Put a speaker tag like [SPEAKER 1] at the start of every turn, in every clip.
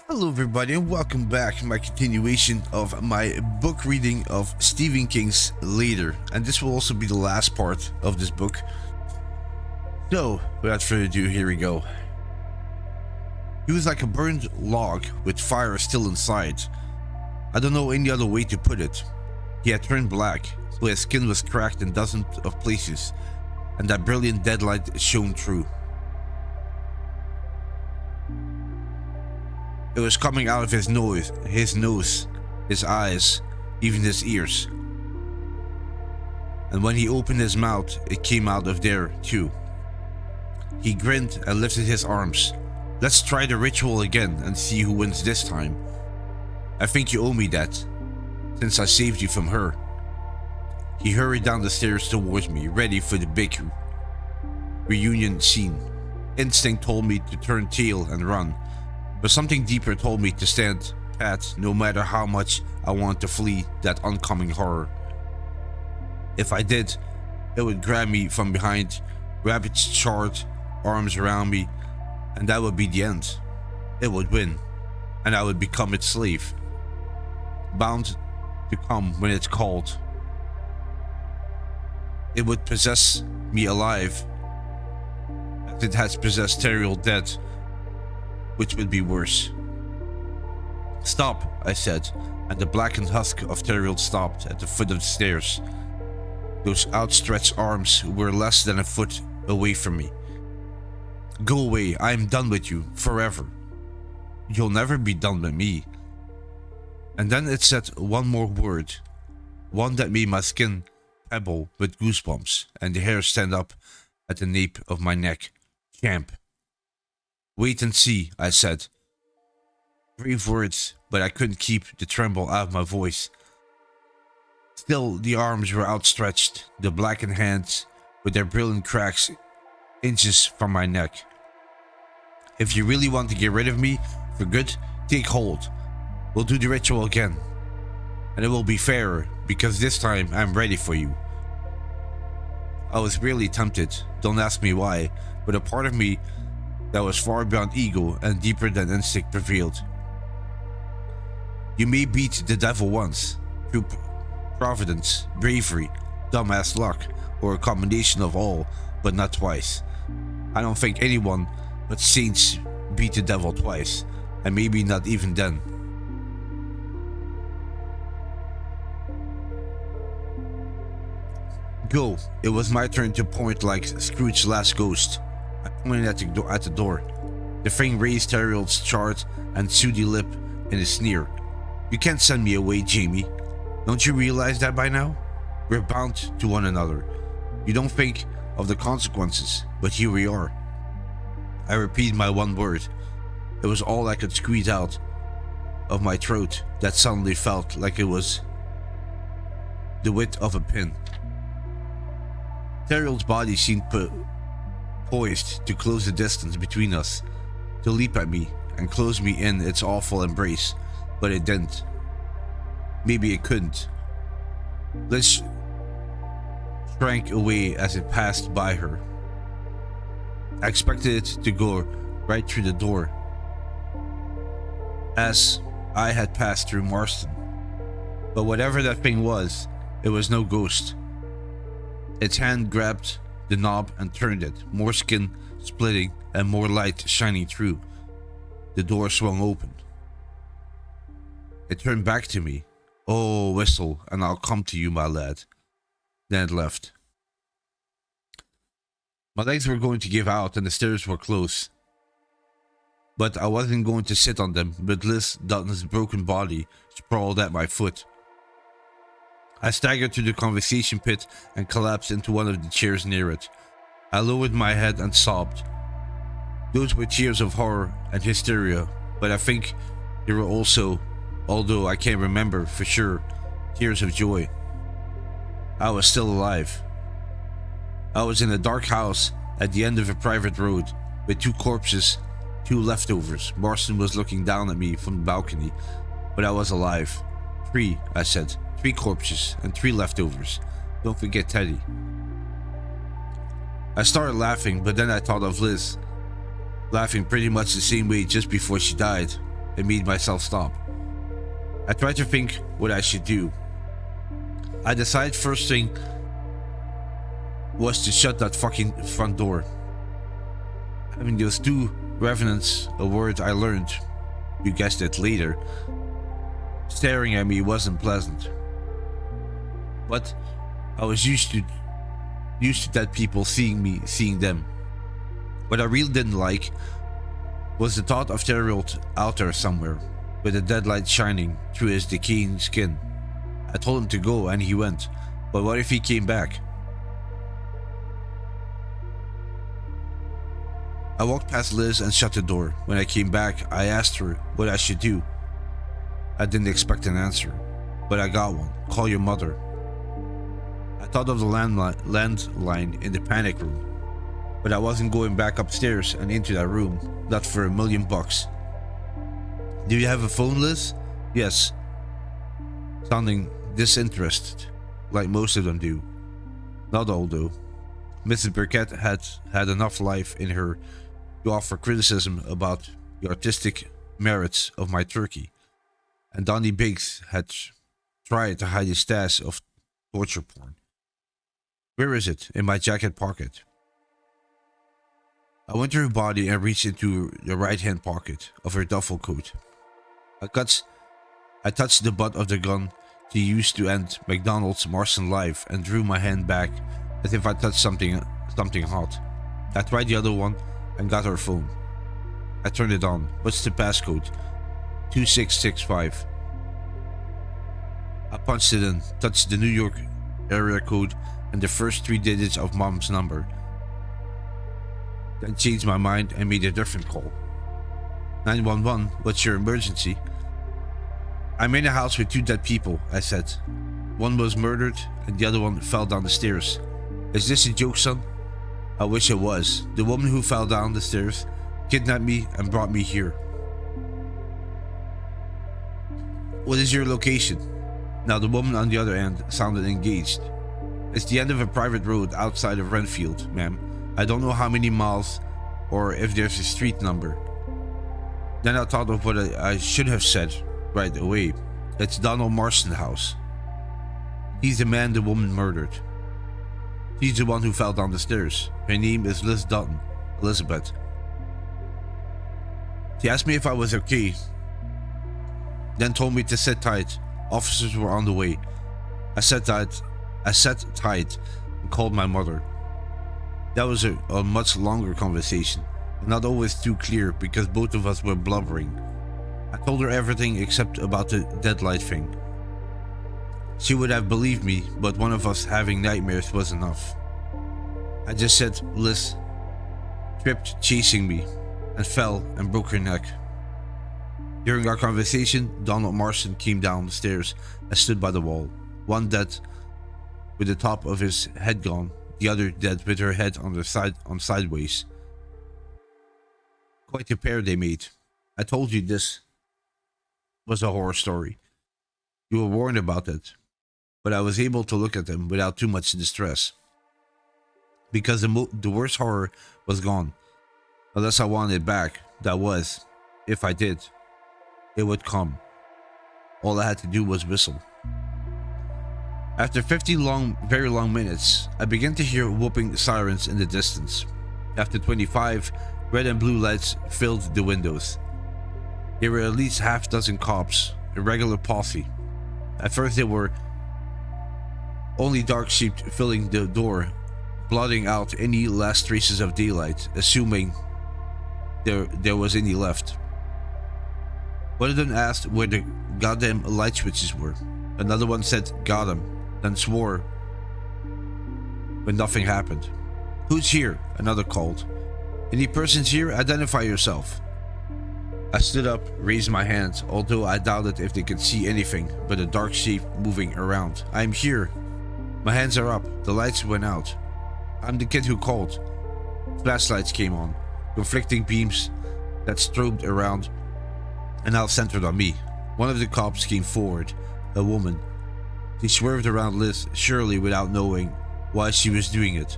[SPEAKER 1] Hello everybody and welcome back to my continuation of my book reading of Stephen King's Later, and this will also be the last part of this book. So without further ado, here we go. He was like a burned log with fire still inside. I don't know any other way to put it. He had turned black, so his skin was cracked in dozens of places, and that brilliant dead light shone through. It was coming out of his nose, his eyes, even his ears. And when he opened his mouth, it came out of there too. He grinned and lifted his arms. Let's try the ritual again and see who wins this time. I think you owe me that, since I saved you from her. He hurried down the stairs towards me, ready for the big reunion scene. Instinct told me to turn tail and run, but something deeper told me to stand pat no matter how much I wanted to flee that oncoming horror. If I did, it would grab me from behind, wrap its charred arms around me, and that would be the end. It would win, and I would become its slave, bound to come when it's called. It would possess me alive, as it has possessed Teriel dead, which would be worse. Stop, I said, and the blackened husk of Teriel stopped at the foot of the stairs. Those outstretched arms were less than a foot away from me. Go away, I am done with you, forever. You'll never be done with me. And then it said one more word, one that made my skin pebble with goosebumps and the hair stand up at the nape of my neck. Champ. Wait and see, I said. Brave words, but I couldn't keep the tremble out of my voice. Still, the arms were outstretched, the blackened hands with their brilliant cracks inches from my neck. If you really want to get rid of me for good, take hold. We'll do the ritual again. And it will be fairer, because this time I'm ready for you. I was really tempted, don't ask me why, but a part of me that was far beyond ego and deeper than instinct prevailed. You may beat the devil once, through providence, bravery, dumbass luck, or a combination of all, but not twice. I don't think anyone but saints beat the devil twice, and maybe not even then. Go. It was my turn to point like Scrooge's last ghost. I pointed at the door. The thing raised Teriel's charred and sooty lip in a sneer. You can't send me away, Jamie. Don't you realize that by now? We're bound to one another. You don't think of the consequences, but here we are. I repeated my one word. It was all I could squeeze out of my throat that suddenly felt like it was the width of a pin. Teriel's body seemed poised to close the distance between us, to leap at me and close me in its awful embrace, but it didn't. Maybe it couldn't. Liz shrank away as it passed by her. I expected it to go right through the door, as I had passed through Marston. But whatever that thing was, it was no ghost. Its hand grabbed the knob and turned it, more skin splitting and more light shining through. The door swung open. It turned back to me. Oh, whistle, and I'll come to you, my lad. Then it left. My legs were going to give out and the stairs were close. But I wasn't going to sit on them with Liz Dutton's broken body sprawled at my foot. I staggered to the conversation pit and collapsed into one of the chairs near it. I lowered my head and sobbed. Those were tears of horror and hysteria, but I think they were also, although I can't remember for sure, tears of joy. I was still alive. I was in a dark house at the end of a private road with two corpses, two leftovers. Marston was looking down at me from the balcony, but I was alive. 3, I said. 3 corpses and 3 leftovers. Don't forget Teddy. I started laughing, but then I thought of Liz, laughing pretty much the same way just before she died. and made myself stop. I tried to think what I should do. I decided first thing was to shut that fucking front door. Having those two revenants, a word I learned, you guessed it, later, staring at me wasn't pleasant. But I was used to dead people seeing them. What I really didn't like was the thought of Theriot out there somewhere, with the dead light shining through his decaying skin. I told him to go and he went, but what if he came back? I walked past Liz and shut the door. When I came back, I asked her what I should do. I didn't expect an answer, but I got one. Call your mother. I thought of the landline in the panic room, but I wasn't going back upstairs and into that room, not for $1,000,000. Do you have a phone, Liz? Yes. Sounding disinterested, like most of them do. Not all, though. Mrs. Burkett had enough life in her to offer criticism about the artistic merits of my turkey, and Donnie Biggs had tried to hide his stash of torture porn. Where is it? In my jacket pocket. I went to her body and reached into the right-hand pocket of her duffel coat. I touched the butt of the gun she used to end McDonald's Marston life and drew my hand back as if I touched something hot. I tried the other one and got her phone. I turned it on. What's the passcode? 2665. I punched it in, touched the New York area code and the first 3 digits of Mom's number. Then changed my mind and made a different call. 911, what's your emergency? I'm in a house with 2 dead people, I said. One was murdered and the other one fell down the stairs. Is this a joke, son? I wish it was. The woman who fell down the stairs kidnapped me and brought me here. What is your location? Now the woman on the other end sounded engaged. It's the end of a private road outside of Renfield, ma'am. I don't know how many miles or if there's a street number. Then I thought of what I should have said right away. It's Donald Marston's house. He's the man the woman murdered. She's the one who fell down the stairs. Her name is Liz Dutton, Elizabeth. She asked me if I was okay, then told me to sit tight. Officers were on the way. I sat tight and called my mother. That was a much longer conversation, and not always too clear because both of us were blubbering. I told her everything except about the deadlight thing. She would have believed me, but one of us having nightmares was enough. I just said Liz tripped chasing me and fell and broke her neck. During our conversation, Donald Marston came down the stairs and stood by the wall, one dead with the top of his head gone, the other dead with her head on sideways. Quite a pair they made. I told you this was a horror story. You were warned about it, but I was able to look at them without too much distress. Because the worst horror was gone. Unless I wanted it back, that was, if I did, it would come. All I had to do was whistle. After 50 very long minutes, I began to hear whooping sirens in the distance. After 25, red and blue lights filled the windows. There were at least half dozen cops, a regular posse. At first there were only dark sheep filling the door, blotting out any last traces of daylight, assuming there was any left. One of them asked where the goddamn light switches were. Another one said got him, then swore when nothing happened. Who's here? Another called. Any persons here? Identify yourself. I stood up, raised my hands, although I doubted if they could see anything but a dark shape moving around. I'm here. My hands are up. The lights went out. I'm the kid who called. Flashlights came on, conflicting beams that strobed around and now centered on me. One of the cops came forward, a woman. She swerved around Liz, surely without knowing why she was doing it.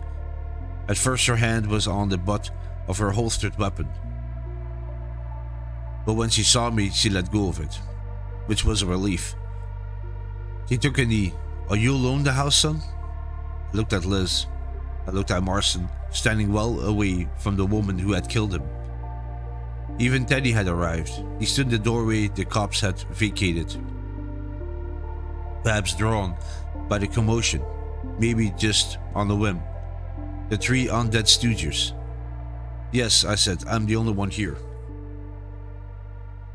[SPEAKER 1] At first her hand was on the butt of her holstered weapon. but when she saw me, she let go of it, which was a relief. She took a knee. Are you alone in the house, son? I looked at Liz. I looked at Marston, standing well away from the woman who had killed him. Even Teddy had arrived. He stood in the doorway the cops had vacated, perhaps drawn by the commotion, maybe just on a whim. The three undead stooges. Yes, I said, I'm the only one here.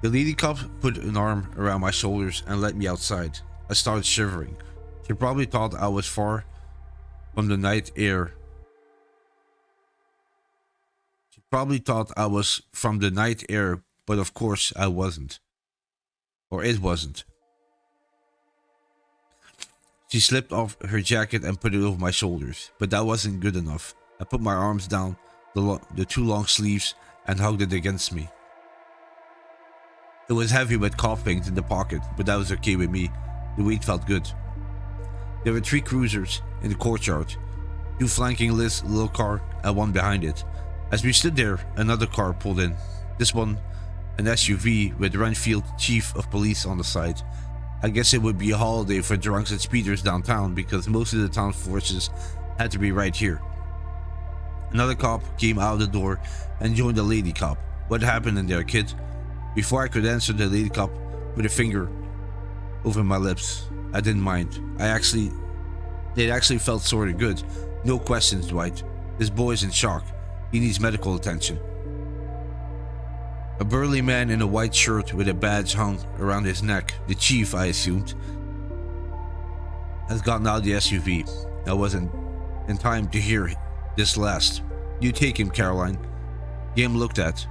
[SPEAKER 1] The lady cop put an arm around my shoulders and led me outside. I started shivering. She probably thought I was far from the night air. She probably thought I was from the night air, but of course I wasn't. Or it wasn't. She slipped off her jacket and put it over my shoulders, but that wasn't good enough. I put my arms down the two long sleeves and hugged it against me. It was heavy with coughings in the pocket, but that was okay with me. The weight felt good. There were 3 cruisers in the courtyard, 2 flanking Liz's little car and 1 behind it. As we stood there, another car pulled in. This one, an SUV with Renfield Chief of Police on the side. I guess it would be a holiday for drunks and speeders downtown because most of the town forces had to be right here. Another cop came out of the door and joined the lady cop. What happened in there, kid? Before I could answer, the lady cop put a finger over my lips. I didn't mind. It actually felt sort of good. No questions, Dwight. This boy's in shock. He needs medical attention. A burly man in a white shirt with a badge hung around his neck, the chief, I assumed, has gotten out of the SUV. I wasn't in time to hear this last. You take him, Caroline. Game looked at.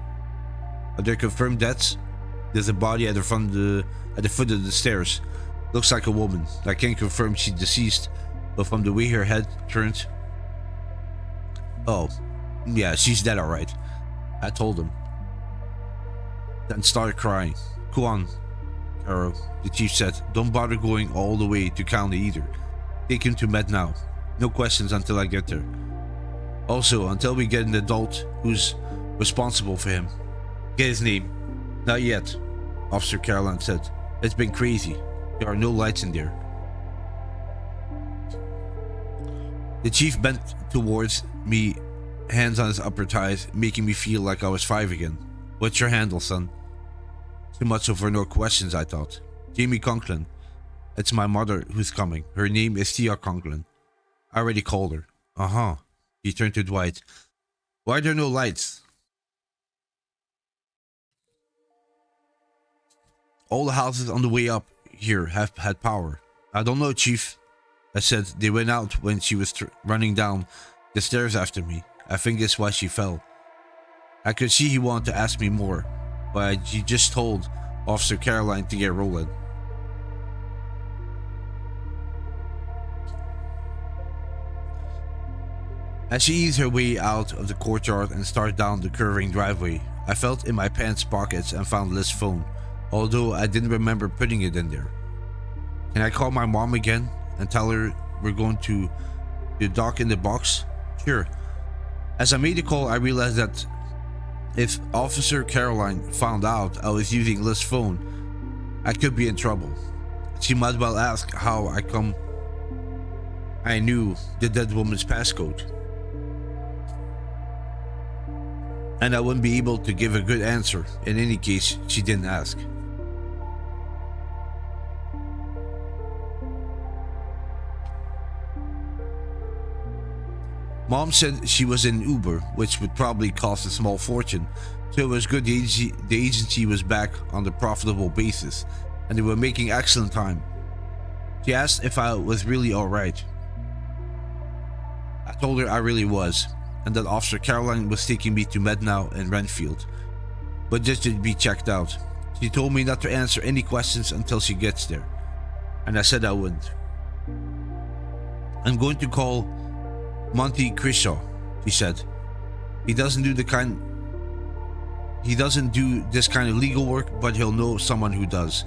[SPEAKER 1] Are there confirmed deaths? There's a body at the foot of the stairs. Looks like a woman. I can't confirm she's deceased, but from the way her head turned... Oh, yeah, she's dead alright. I told him. Then started crying. Go on, Caro, the chief said. Don't bother going all the way to county either. Take him to med now. No questions until I get there. Also, until we get an adult who's responsible for him. Get his name. Not yet, Officer Caroline said. It's been crazy. There are no lights in there. The chief bent towards me, hands on his upper thighs, making me feel like I was 5 again. What's your handle, son? Too much for no questions, I thought. Jamie Conklin. It's my mother who's coming. Her name is Tia Conklin. I already called her. Uh-huh. He turned to Dwight. Why are there no lights? All the houses on the way up here have had power. I don't know, Chief. I said they went out when she was running down the stairs after me. I think that's why she fell. I could see he wanted to ask me more, but he just told Officer Caroline to get rolling. As she eased her way out of the courtyard and started down the curving driveway, I felt in my pants pockets and found Liz's phone, although I didn't remember putting it in there. Can I call my mom again and tell her we're going to the dock in the box? Sure. As I made the call, I realized that if Officer Caroline found out I was using Liz's phone, I could be in trouble. She might well ask how I knew the dead woman's passcode. And I wouldn't be able to give a good answer in any case she didn't ask. Mom said she was in Uber, which would probably cost a small fortune, so it was good the agency was back on the profitable basis, and they were making excellent time. She asked if I was really alright. I told her I really was, and that Officer Caroline was taking me to med now in Renfield, but just to be checked out. She told me not to answer any questions until she gets there, and I said I wouldn't. I'm going to call Monty Crishaw, she said. He doesn't do this kind of legal work, but he'll know someone who does.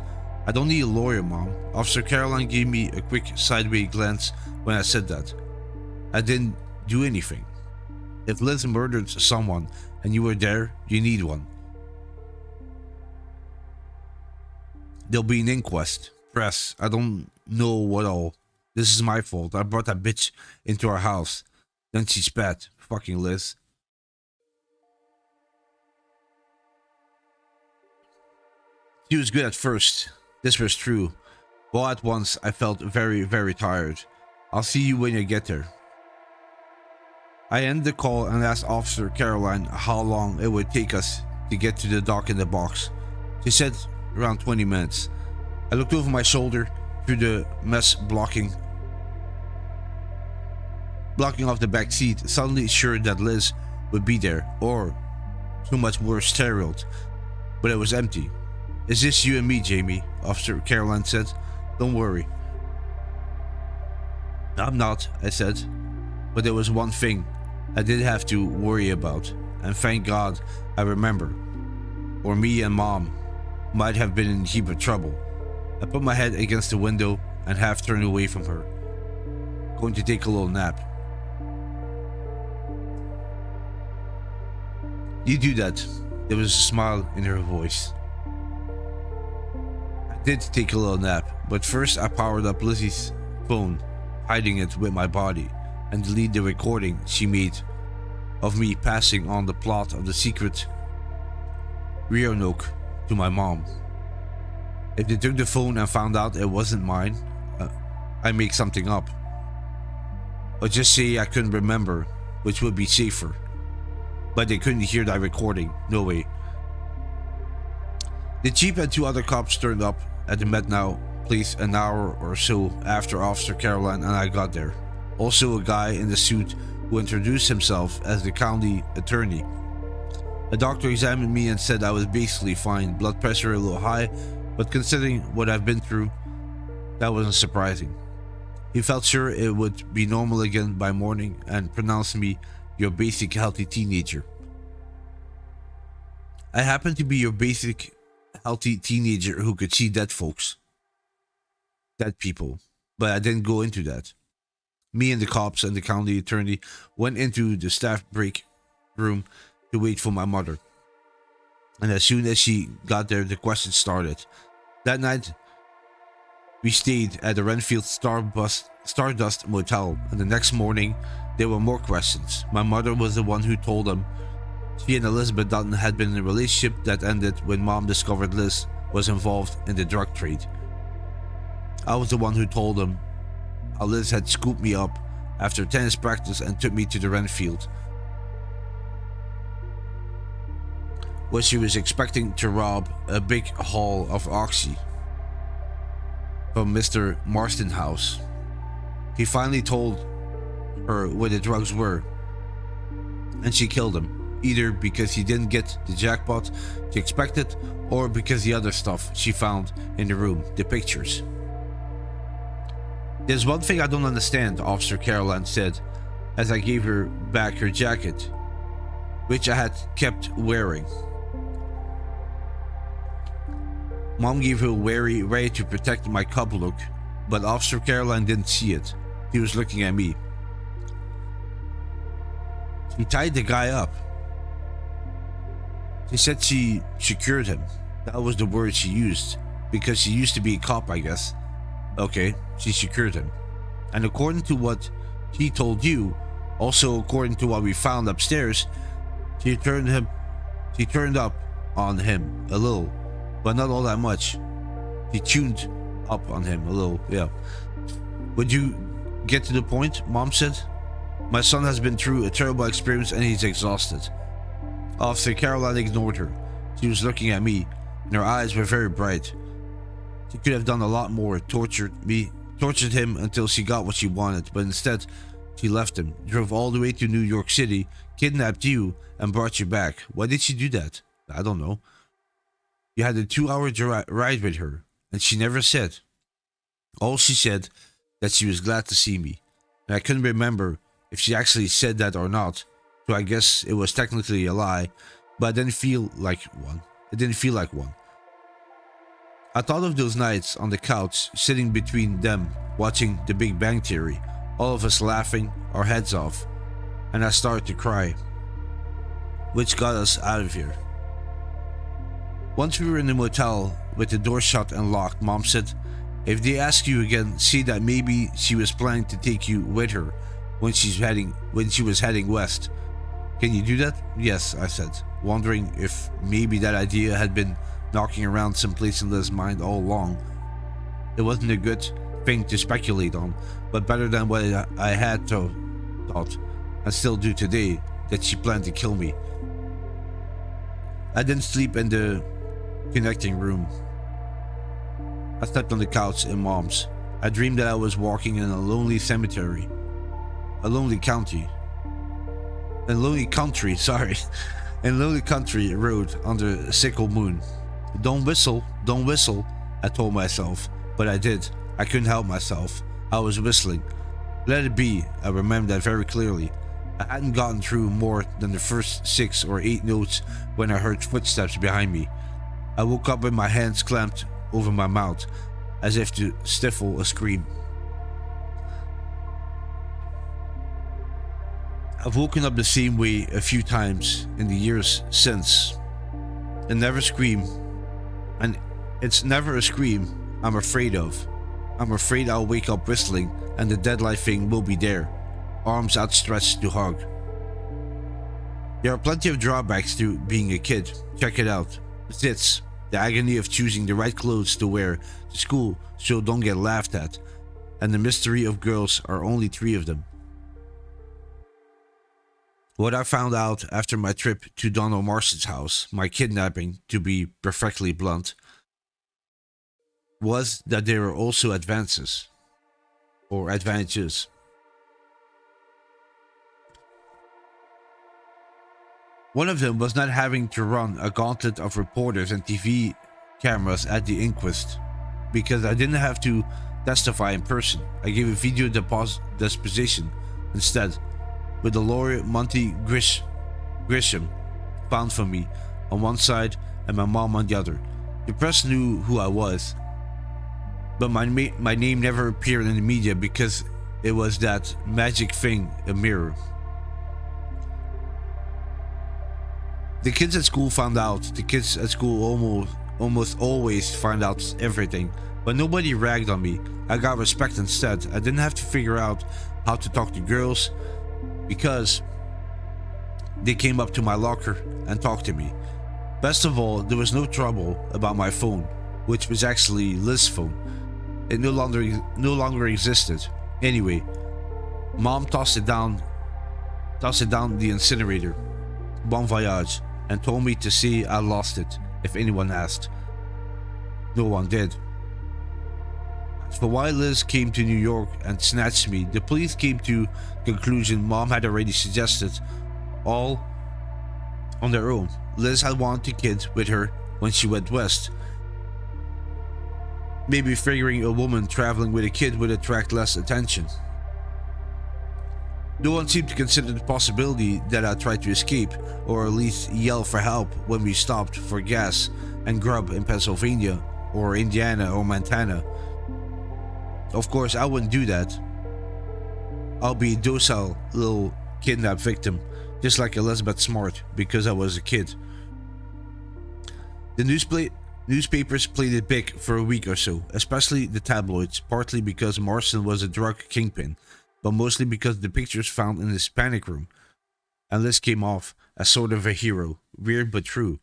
[SPEAKER 1] I don't need a lawyer, Mom. Officer Caroline gave me a quick sideways glance when I said that. I didn't do anything. If Liz murdered someone and you were there, you need one. There'll be an inquest. Press. I don't know what all. This is my fault. I brought that bitch into our house. Then she spat. Fucking Liz. She was good at first. This was true. All at once, I felt very, very tired. I'll see you when you get there. I ended the call and asked Officer Caroline how long it would take us to get to the dock in the box. She said around 20 minutes. I looked over my shoulder through the mess blocking off the back seat, suddenly sure that Liz would be there, or so much worse, steriled. But it was empty. Is this you and me, Jamie? Officer Caroline said. Don't worry. I'm not, I said. But there was one thing I did have to worry about, and thank God I remember, or me and Mom might have been in heap of trouble. I put my head against the window and half turned away from her. Going to take a little nap. You do that. There was a smile in her voice. I did take a little nap, but first I powered up Lizzie's phone, hiding it with my body, and deleted the recording she made of me passing on the plot of the secret Roanoke to my mom. If they took the phone and found out it wasn't mine, I make something up. Or just say I couldn't remember, which would be safer. But they couldn't hear that recording, no way. The chief and two other cops turned up at the Metnow place an hour or so after Officer Caroline and I got there. Also a guy in the suit who introduced himself as the county attorney. A doctor examined me and said I was basically fine, blood pressure a little high, but considering what I've been through, that wasn't surprising. He felt sure it would be normal again by morning and pronounced me your basic healthy teenager. I happen to be your basic healthy teenager who could see dead folks. Dead people. But I didn't go into that. Me and the cops and the county attorney went into the staff break room to wait for my mother. And as soon as she got there, the questions started. That night, we stayed at the Renfield Stardust Motel, and the next morning, there were more questions. My mother was the one who told them she and Elizabeth Dutton had been in a relationship that ended when Mom discovered Liz was involved in the drug trade. I was the one who told them how Liz had scooped me up after tennis practice and took me to the Renfield, where she was expecting to rob a big haul of oxy from Mr. Marston's house. He finally told her where the drugs were, and she killed him, either because he didn't get the jackpot she expected or because the other stuff she found in the room, the pictures. There's one thing I don't understand, Officer Caroline said as I gave her back her jacket, which I had kept wearing. Mom gave her a wary, ready to protect my cub look, but Officer Caroline didn't see it. He was looking at me. She tied the guy up. She said she secured him. That was the word she used, because she used to be a cop, I guess. Okay, she secured him. And according to what she told you, also according to what we found upstairs, she turned up on him a little, but not all that much. She tuned up on him a little, yeah. Would you get to the point? Mom said. My son has been through a terrible experience and he's exhausted. Officer Caroline ignored her. She was looking at me, and her eyes were very bright. She could have done a lot more, tortured him until she got what she wanted, but instead, she left him, drove all the way to New York City, kidnapped you, and brought you back. Why did she do that? I don't know. You had a 2-hour ride with her, and she never said. All she said that she was glad to see me, and I couldn't remember if she actually said that or not, so I guess it was technically a lie, but it didn't feel like one. I thought of those nights on the couch, sitting between them, watching The Big Bang Theory, all of us laughing our heads off, and I started to cry, which got us out of here. Once we were in the motel, with the door shut and locked, Mom said, "If they ask you again, see that maybe she was planning to take you with her when she was heading west. Can you do that?" "Yes," I said, wondering if maybe that idea had been knocking around someplace in Liz's mind all along. It wasn't a good thing to speculate on, but better than what I had thought, and still do today, that she planned to kill me. I didn't sleep in the connecting room. I slept on the couch in Mom's. I dreamed that I was walking in a lonely cemetery. A lonely country, sorry. In a lonely country road under a sickle moon. Don't whistle, I told myself, but I did. I couldn't help myself. I was whistling. Let it be, I remember that very clearly. I hadn't gotten through more than the first 6 or 8 notes when I heard footsteps behind me. I woke up with my hands clamped over my mouth, as if to stifle a scream. I've woken up the same way a few times in the years since, and it's never a scream I'm afraid of. I'm afraid I'll wake up whistling and the deadlight thing will be there, arms outstretched to hug. There are plenty of drawbacks to being a kid. Check it out. Zits, the agony of choosing the right clothes to wear to school so don't get laughed at, and the mystery of girls are only 3 of them. What I found out after my trip to Donald Marston's house, my kidnapping to be perfectly blunt, was that there were also advantages. One of them was not having to run a gauntlet of reporters and TV cameras at the inquest, because I didn't have to testify in person. I gave a video disposition instead, with the lawyer Monty Grisham found for me on one side and my mom on the other. The press knew who I was, but my name never appeared in the media because it was that magic thing, a mirror. The kids at school found out. The kids at school almost always find out everything, but nobody ragged on me. I got respect instead. I didn't have to figure out how to talk to girls because they came up to my locker and talked to me. Best of all, there was no trouble about my phone, which was actually Liz's phone. It no longer existed. Anyway, Mom tossed it down the incinerator. Bon voyage, and told me to see I lost it if anyone asked. No one did. As for why Liz came to New York and snatched me, the police came to conclusion Mom had already suggested, all on their own. Liz had wanted kids with her when she went west. Maybe figuring a woman traveling with a kid would attract less attention. No one seemed to consider the possibility that I tried to escape, or at least yell for help when we stopped for gas and grub in Pennsylvania, or Indiana, or Montana. Of course, I wouldn't do that. I'll be a docile little kidnapped victim, just like Elizabeth Smart, because I was a kid. The newspapers played it big for a week or so, especially the tabloids, partly because Marston was a drug kingpin, but mostly because the pictures found in his panic room. And Liz came off as sort of a hero, weird but true.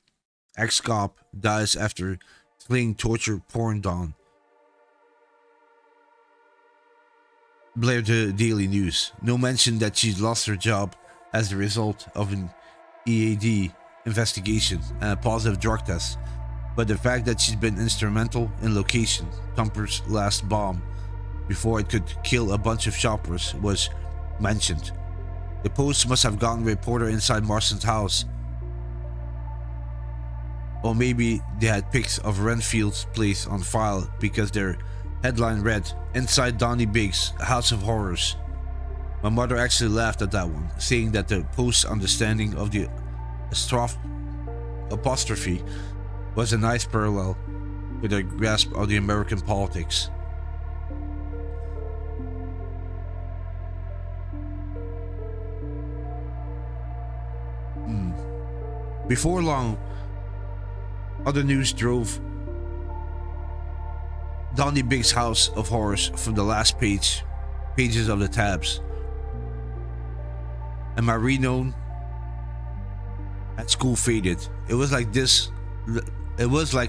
[SPEAKER 1] Ex-cop dies after slaying torture porn Dawn. Blared the Daily News. No mention that she's lost her job as a result of an EAD investigation and a positive drug test, but the fact that she's been instrumental in location Thumper's last bomb before it could kill a bunch of shoppers was mentioned. The Post must have gotten a reporter inside Marston's house, or maybe they had pics of Renfield's place on file because their headline read, "Inside Donnie Biggs' House of Horrors." My mother actually laughed at that one, saying that the Post's understanding of the apostrophe was a nice parallel with their grasp of the American politics. Before long, other news drove Donnie Big's House of Horrors from the last pages of the tabs. And my renown at school faded. It was like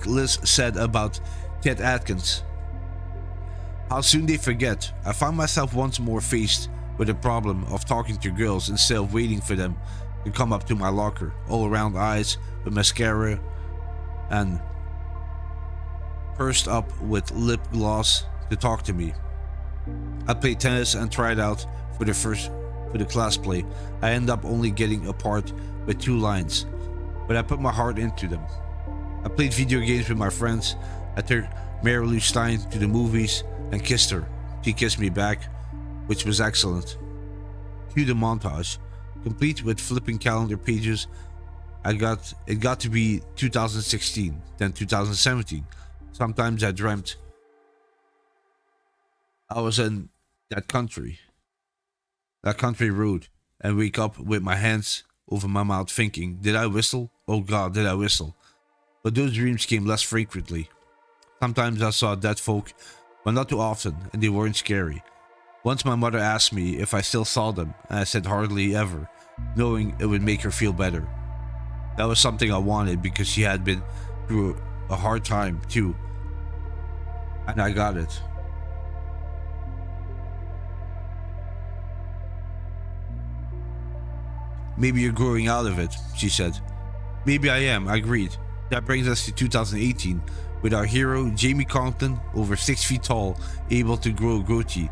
[SPEAKER 1] Liz said about Chet Atkins. How soon they forget. I found myself once more faced with the problem of talking to girls instead of waiting for them to come up to my locker, all around eyes with mascara and pursed up with lip gloss to talk to me. I played tennis and tried out for the class play. I ended up only getting a part with 2 lines, but I put my heart into them. I played video games with my friends. I took Mary Lou Stein to the movies and kissed her. She kissed me back, which was excellent. Cue the montage, complete with flipping calendar pages. It got to be 2016, then 2017. Sometimes I dreamt I was in that country road, and wake up with my hands over my mouth thinking, did I whistle? Oh God, did I whistle? But those dreams came less frequently. Sometimes I saw dead folk, but not too often, and they weren't scary. Once my mother asked me if I still saw them, and I said hardly ever, knowing it would make her feel better. That was something I wanted because she had been through a hard time too, and I got it. Maybe you're growing out of it, she said. Maybe I am, I agreed. That brings us to 2018, with our hero Jamie Conklin, over 6 feet tall, able to grow a goatee,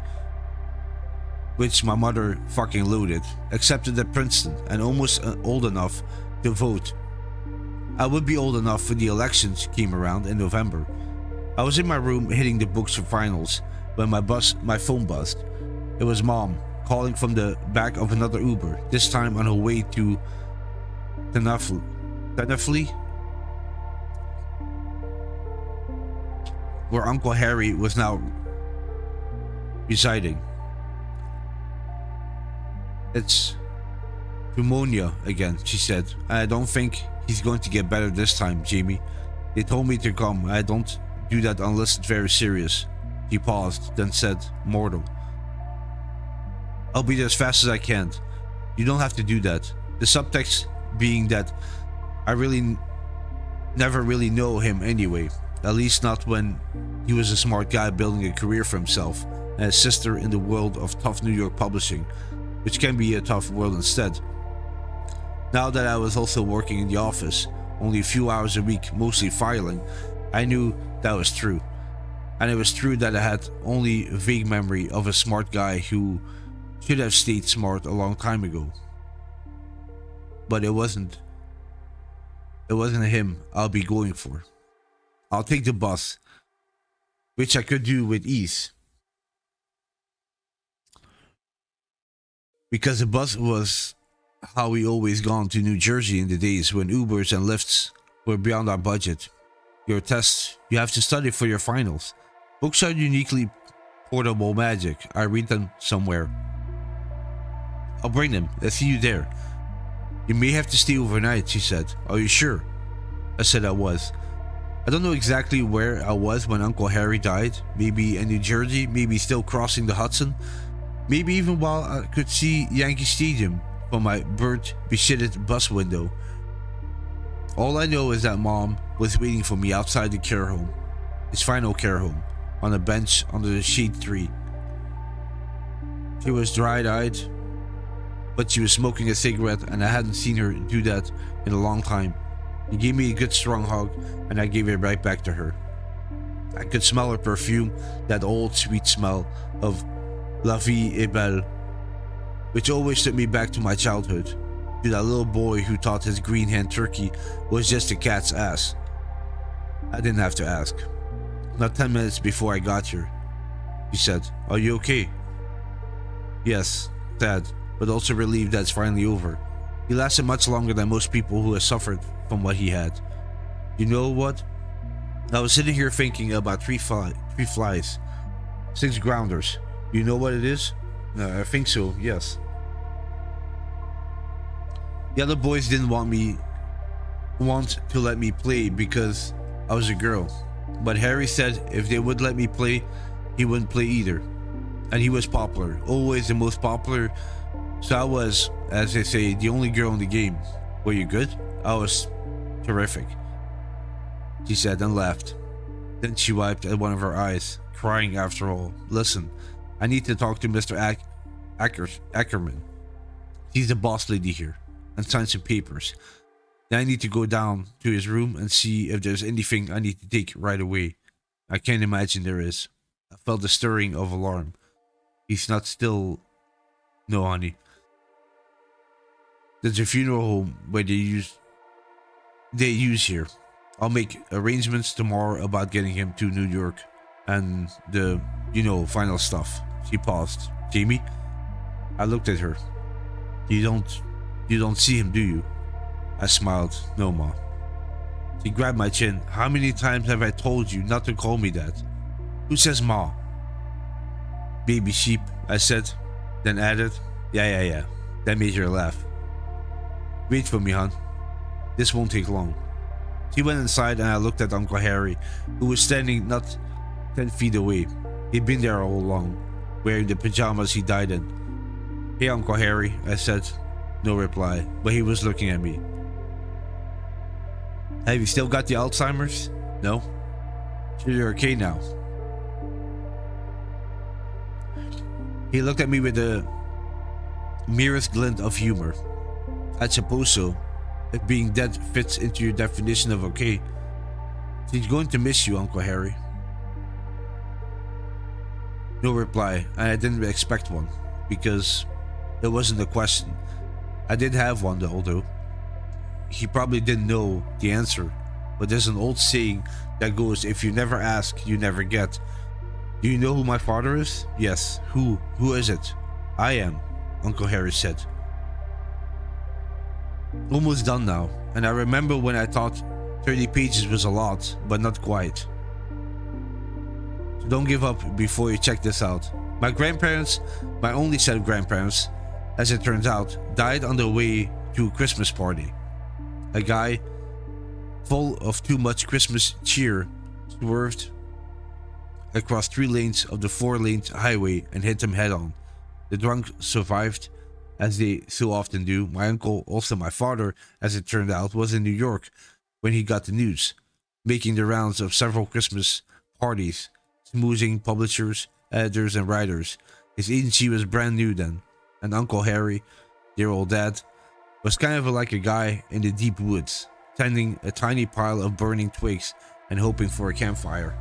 [SPEAKER 1] which my mother fucking loaded, accepted at Princeton, and almost old enough to vote. I would be old enough when the elections came around in November. I was in my room hitting the books for finals when my phone buzzed. It was Mom, calling from the back of another Uber, this time on her way to Tenafly, where Uncle Harry was now residing. It's pneumonia again, she said. I don't think he's going to get better this time, Jamie. They told me to come. I don't do that unless it's very serious. He paused, then said, mortal. I'll be there as fast as I can. You don't have to do that. The subtext being that I never really know him anyway. At least not when he was a smart guy building a career for himself and his sister in the world of tough New York publishing, which can be a tough world instead. Now that I was also working in the office, only a few hours a week, mostly filing, I knew that was true. And it was true that I had only a vague memory of a smart guy who should have stayed smart a long time ago. But it wasn't him I'll be going for. I'll take the bus, which I could do with ease, because the bus was how we always gone to New Jersey in the days when Ubers and Lyfts were beyond our budget. Your tests, you have to study for your finals. Books are uniquely portable magic. I read them somewhere. I'll bring them. I'll see you there. You may have to stay overnight, she said. Are you sure? I said I was. I don't know exactly where I was when Uncle Harry died. Maybe in New Jersey, maybe still crossing the Hudson. Maybe even while I could see Yankee Stadium from my bird-beshitted bus window. All I know is that Mom was waiting for me outside the care home, his final care home, on a bench under the shade tree. She was dried-eyed, but she was smoking a cigarette, and I hadn't seen her do that in a long time. She gave me a good strong hug, and I gave it right back to her. I could smell her perfume, that old sweet smell of La Vie est Belle, which always took me back to my childhood, to that little boy who thought his green hen turkey was just a cat's ass. I didn't have to ask. Not 10 minutes before I got here, she said, "Are you okay?" Yes, sad, but also relieved that it's finally over. He lasted much longer than most people who have suffered from what he had. You know what? I was sitting here thinking about three flies, 6 grounders. You know what it is? I think so, yes. The other boys didn't want to let me play because I was a girl. but Harry said if they would let me play, he wouldn't play either. And he was popular, always the most popular. So I was, as they say, the only girl in the game. Were you good? I was terrific, she said and laughed. Then she wiped at one of her eyes, crying after all. Listen, I need to talk to Mr. Ackerman. He's the boss lady here, and sign some papers. Then I need to go down to his room and see if there's anything I need to take right away. I can't imagine there is. I felt the stirring of alarm. He's not still... No, honey. There's a funeral home where they use here. I'll make arrangements tomorrow about getting him to New York and the, final stuff. She paused. Jamie? I looked at her. You don't see him, do you? I smiled. No, Ma. She grabbed my chin. How many times have I told you not to call me that? Who says Ma? Baby sheep, I said, then added, yeah. That made her laugh. Wait for me, hon. This won't take long. She went inside and I looked at Uncle Harry, who was standing not 10 feet away. He'd been there all along, wearing the pajamas he died in. Hey, Uncle Harry, I said. No reply, but he was looking at me. Have you still got the Alzheimer's? No? Sure you're okay now. He looked at me with the merest glint of humor. I suppose so, if being dead fits into your definition of okay. She's going to miss you, Uncle Harry. No reply, and I didn't expect one, because it wasn't a question. I did have one though. He probably didn't know the answer, but there's an old saying that goes, if you never ask, you never get. Do you know who my father is? Yes. Who is it? I am, Uncle Harry said. Almost done now, and I remember when I thought 30 pages was a lot, but not quite. So don't give up before you check this out. My grandparents, my only set of grandparents, as it turns out, died on their way to a Christmas party. A guy full of too much Christmas cheer swerved across 3 lanes of the 4-lane highway and hit him head on. The drunk survived, as they so often do. My uncle, also my father, as it turned out, was in New York when he got the news, making the rounds of several Christmas parties, smoozing publishers, editors, and writers. His agency was brand new then, and Uncle Harry, dear old dad, was kind of like a guy in the deep woods, tending a tiny pile of burning twigs and hoping for a campfire.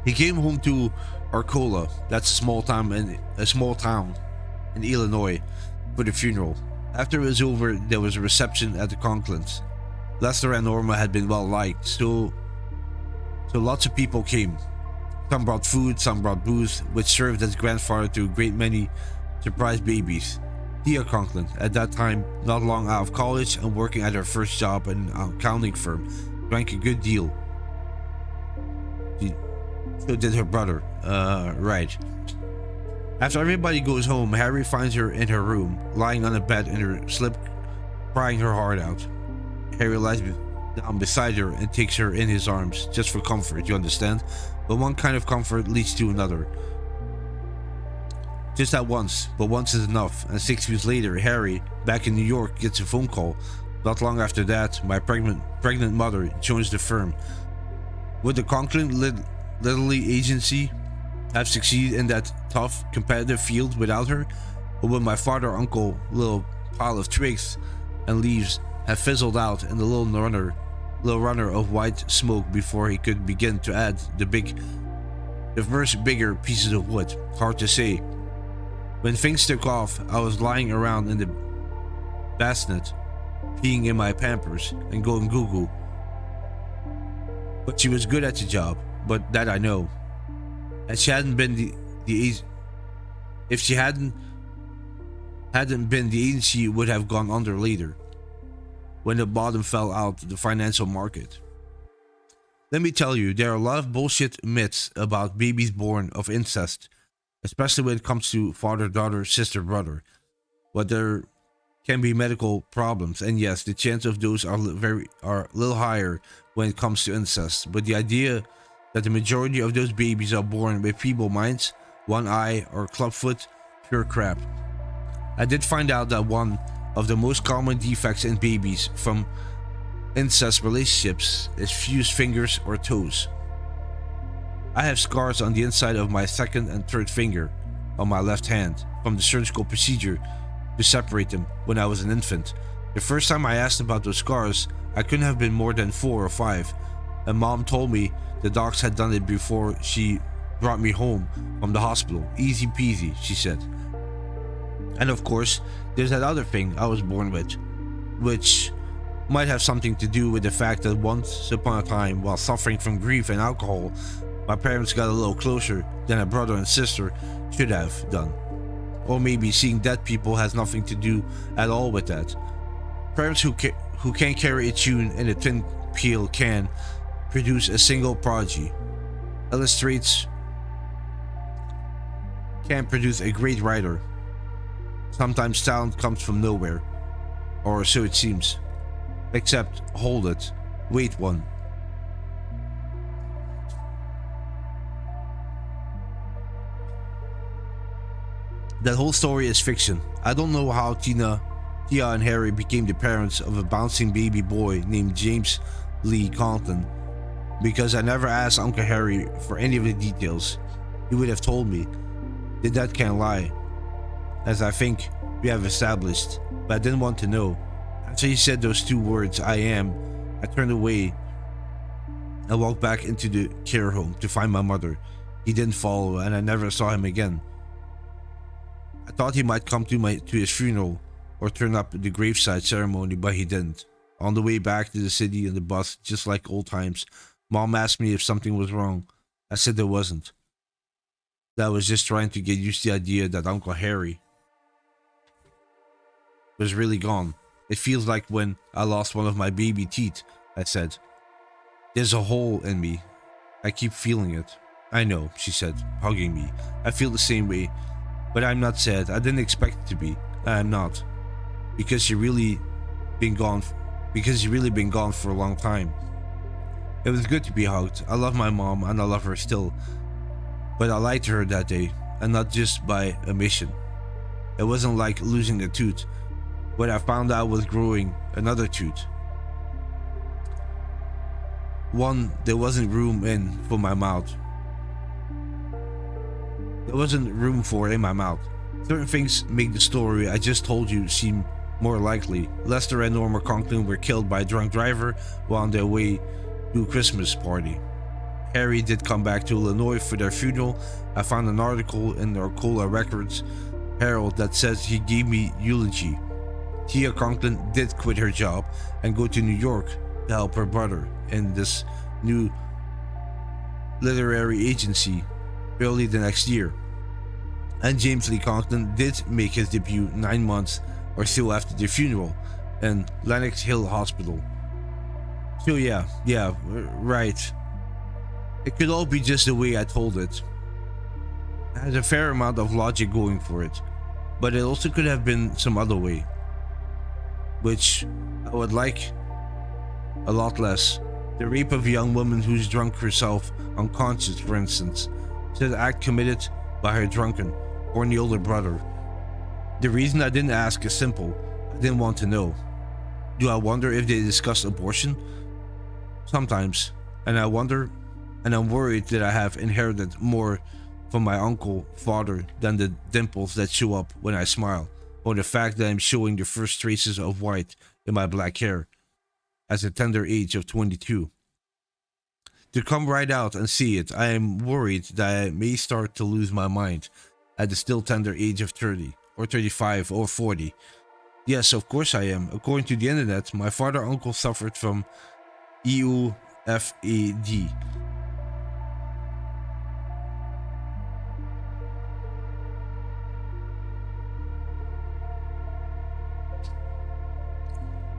[SPEAKER 1] He came home to Arcola, that's a small town in Illinois, for the funeral. After it was over, there was a reception at the Conklins. Lester and Norma had been well liked, so lots of people came. Some brought food, some brought booze, which served as grandfather to a great many surprise babies. Tia Conklin, at that time not long out of college and working at her first job in an accounting firm, drank a good deal. So did her brother. Right. After everybody goes home, Harry finds her in her room, lying on a bed in her slip, crying her heart out. Harry lies down beside her and takes her in his arms, just for comfort, you understand? But one kind of comfort leads to another. Just that once, but once is enough, and 6 weeks later, Harry, back in New York, gets a phone call. Not long after that, my pregnant mother joins the firm. Would the Conklin Little League agency have succeeded in that tough, competitive field without her? Or would my father, uncle, little pile of twigs and leaves have fizzled out in the little runner of white smoke before he could begin to add the first bigger pieces of wood? Hard to say. When things took off, I was lying around in the bassinet, peeing in my Pampers and going goo-goo. But she was good at the job, but that I know. And she hadn't been if she hadn't been, the agency would have gone under later, when the bottom fell out of the financial market. Let me tell you, there are a lot of bullshit myths about babies born of incest, especially when it comes to father, daughter, sister, brother. But there can be medical problems, and yes, the chance of those are a little higher when it comes to incest. But the idea that the majority of those babies are born with feeble minds, one eye, or clubfoot, pure crap. I did find out that one of the most common defects in babies from incest relationships is fused fingers or toes. I have scars on the inside of my second and third finger on my left hand from the surgical procedure to separate them when I was an infant. The first time I asked about those scars, I couldn't have been more than 4 or 5, and Mom told me the docs had done it before she brought me home from the hospital. Easy peasy, she said. And of course, there's that other thing I was born with, which might have something to do with the fact that once upon a time, while suffering from grief and alcohol, my parents got a little closer than a brother and sister should have done. Or maybe seeing dead people has nothing to do at all with that. Parents who can't carry a tune in a tin pail can produce a single prodigy. Illustrates can produce a great writer. Sometimes talent comes from nowhere, or so it seems. Except, hold it, wait one. That whole story is fiction. I don't know how Tia and Harry became the parents of a bouncing baby boy named James Lee Conklin, because I never asked Uncle Harry for any of the details. He would have told me. The dead can't lie, as I think we have established, but I didn't want to know. After he said those 2 words, I turned away and walked back into the care home to find my mother. He didn't follow, and I never saw him again. I thought he might come to his funeral or turn up at the graveside ceremony, but he didn't. On the way back to the city in the bus, just like old times, Mom asked me if something was wrong. I said there wasn't. That I was just trying to get used to the idea that Uncle Harry was really gone. It feels like when I lost one of my baby teeth, I said. There's a hole in me. I keep feeling it. I know, she said, hugging me. I feel the same way, but I'm not sad. I didn't expect it to be. I'm not. Because you've really been gone for a long time. It was good to be hugged. I love my mom and I love her still. But I lied to her that day, and not just by omission. It wasn't like losing a tooth. What I found out was growing another tooth. One there wasn't room in for my mouth. There wasn't room for in my mouth. Certain things make the story I just told you seem more likely. Lester and Norma Conklin were killed by a drunk driver while on their way to a Christmas party. Harry did come back to Illinois for their funeral. I found an article in the Arcola Records Herald that says he gave me eulogy. Tia Conklin did quit her job and go to New York to help her brother in this new literary agency early the next year. And James Lee Conklin did make his debut 9 months or so after the funeral in Lenox Hill Hospital. So yeah, right. It could all be just the way I told it. It has a fair amount of logic going for it, but it also could have been some other way, which I would like a lot less. The rape of a young woman who's drunk herself unconscious, for instance, said the act committed by her drunken or the older brother. The reason I didn't ask is simple. I didn't want to know. Do I wonder if they discussed abortion? Sometimes, and I'm worried that I have inherited more from my uncle, father, than the dimples that show up when I smile, or the fact that I'm showing the first traces of white in my black hair at the tender age of 22. To come right out and see it, I am worried that I may start to lose my mind at the still tender age of 30, or 35, or 40. Yes, of course I am. According to the internet, my father and uncle suffered from EUFAD.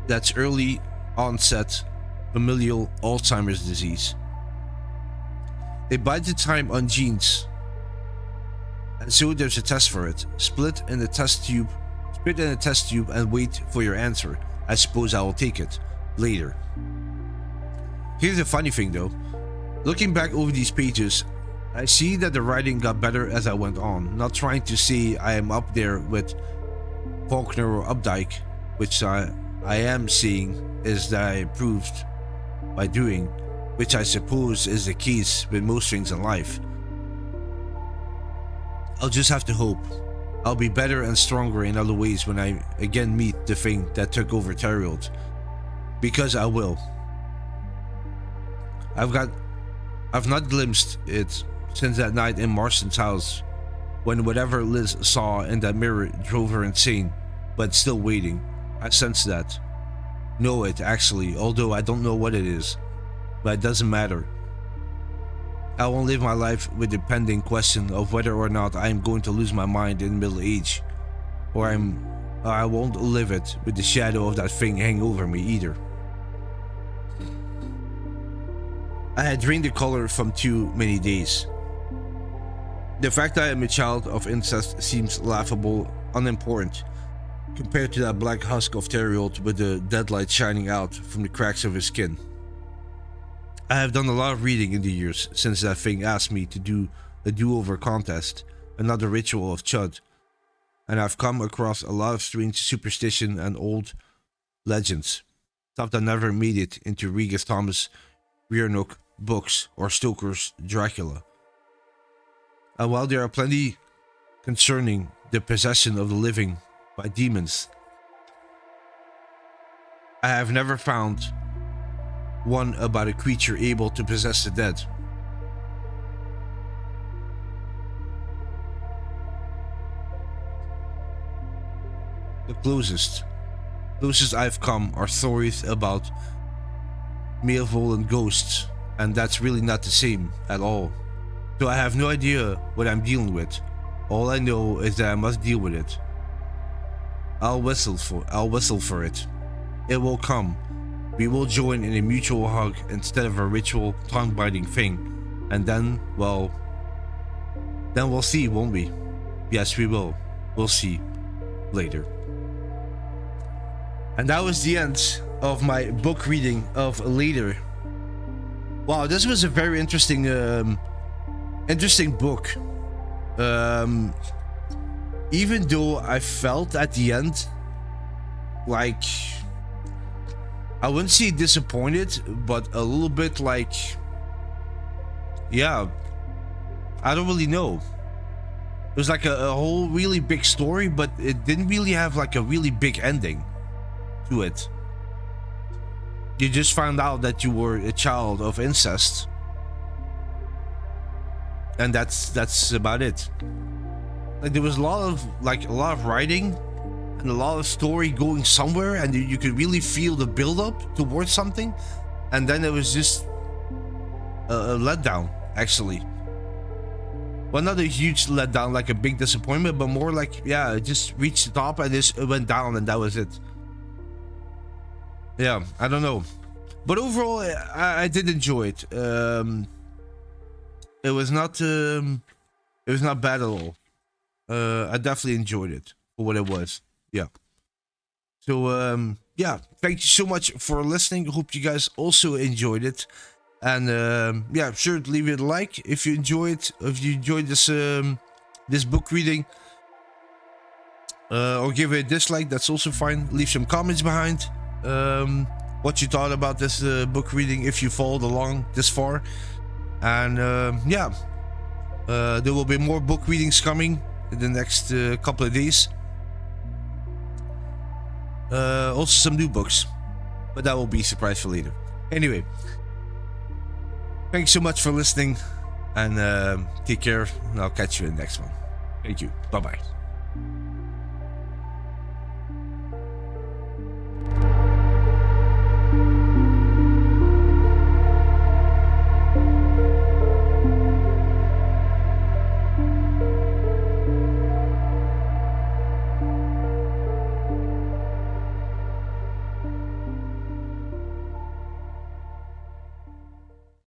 [SPEAKER 1] That's early onset familial Alzheimer's disease. They bide the time on genes, and so there's a test for it. Split in the test tube Spit in a test tube and wait for your answer. I suppose I will take it later. Here's the funny thing though. Looking back over these pages, I see that the writing got better as I went on. Not trying to say I am up there with Faulkner or Updike, which I am seeing is that I improved by doing, which I suppose is the case with most things in life. I'll just have to hope I'll be better and stronger in other ways when I again meet the thing that took over Theriault. Because I will. I've not glimpsed it since that night in Marston's house, when whatever Liz saw in that mirror drove her insane, but still waiting. I sense that. Know it, actually, although I don't know what it is. But it doesn't matter. I won't live my life with the pending question of whether or not I am going to lose my mind in middle age. Or I won't live it with the shadow of that thing hanging over me either. I had drained the color from too many days. The fact that I am a child of incest seems laughable, unimportant, compared to that black husk of Theriault with the deadlight shining out from the cracks of his skin. I have done a lot of reading in the years since that thing asked me to do a do-over contest, another ritual of Chud, and I've come across a lot of strange superstition and old legends, stuff that never made it into Regus Thomas Rearnook books or Stoker's Dracula. And while there are plenty concerning the possession of the living by demons, I have never found one about a creature able to possess the dead. The closest I've come are stories about malevolent ghosts, and that's really not the same at all. So I have no idea what I'm dealing with. All I know is that I must deal with it. I'll whistle for it. It will come. We will join in a mutual hug instead of a ritual tongue-biting thing. And then, well, then we'll see, won't we? Yes, we will. We'll see later. And that was the end of my book reading of Later. Wow, this was a very interesting book. Even though I felt at the end like, I wouldn't say disappointed, but a little bit like, yeah, I don't really know. It was like a whole really big story, but it didn't really have like a really big ending to it. You just found out that you were a child of incest, and that's about it. Like, there was a lot of writing and a lot of story going somewhere, and you could really feel the build-up towards something, and then it was just a letdown, actually. Well, not a huge letdown, like a big disappointment, but more like, yeah, it just reached the top and it went down, and that was it. Yeah, I don't know, but overall, I did enjoy it. It was not bad at all. I definitely enjoyed it for what it was. Yeah. So yeah, thank you so much for listening. Hope you guys also enjoyed it, and yeah, sure to leave it a like if you enjoyed this book reading, or give it a dislike. That's also fine. Leave some comments behind what you thought about this book reading if you followed along this far. And yeah, there will be more book readings coming in the next couple of days. Also some new books, but that will be a surprise for later. Anyway, thanks so much for listening, and take care, and I'll catch you in the next one. Thank you. Bye bye.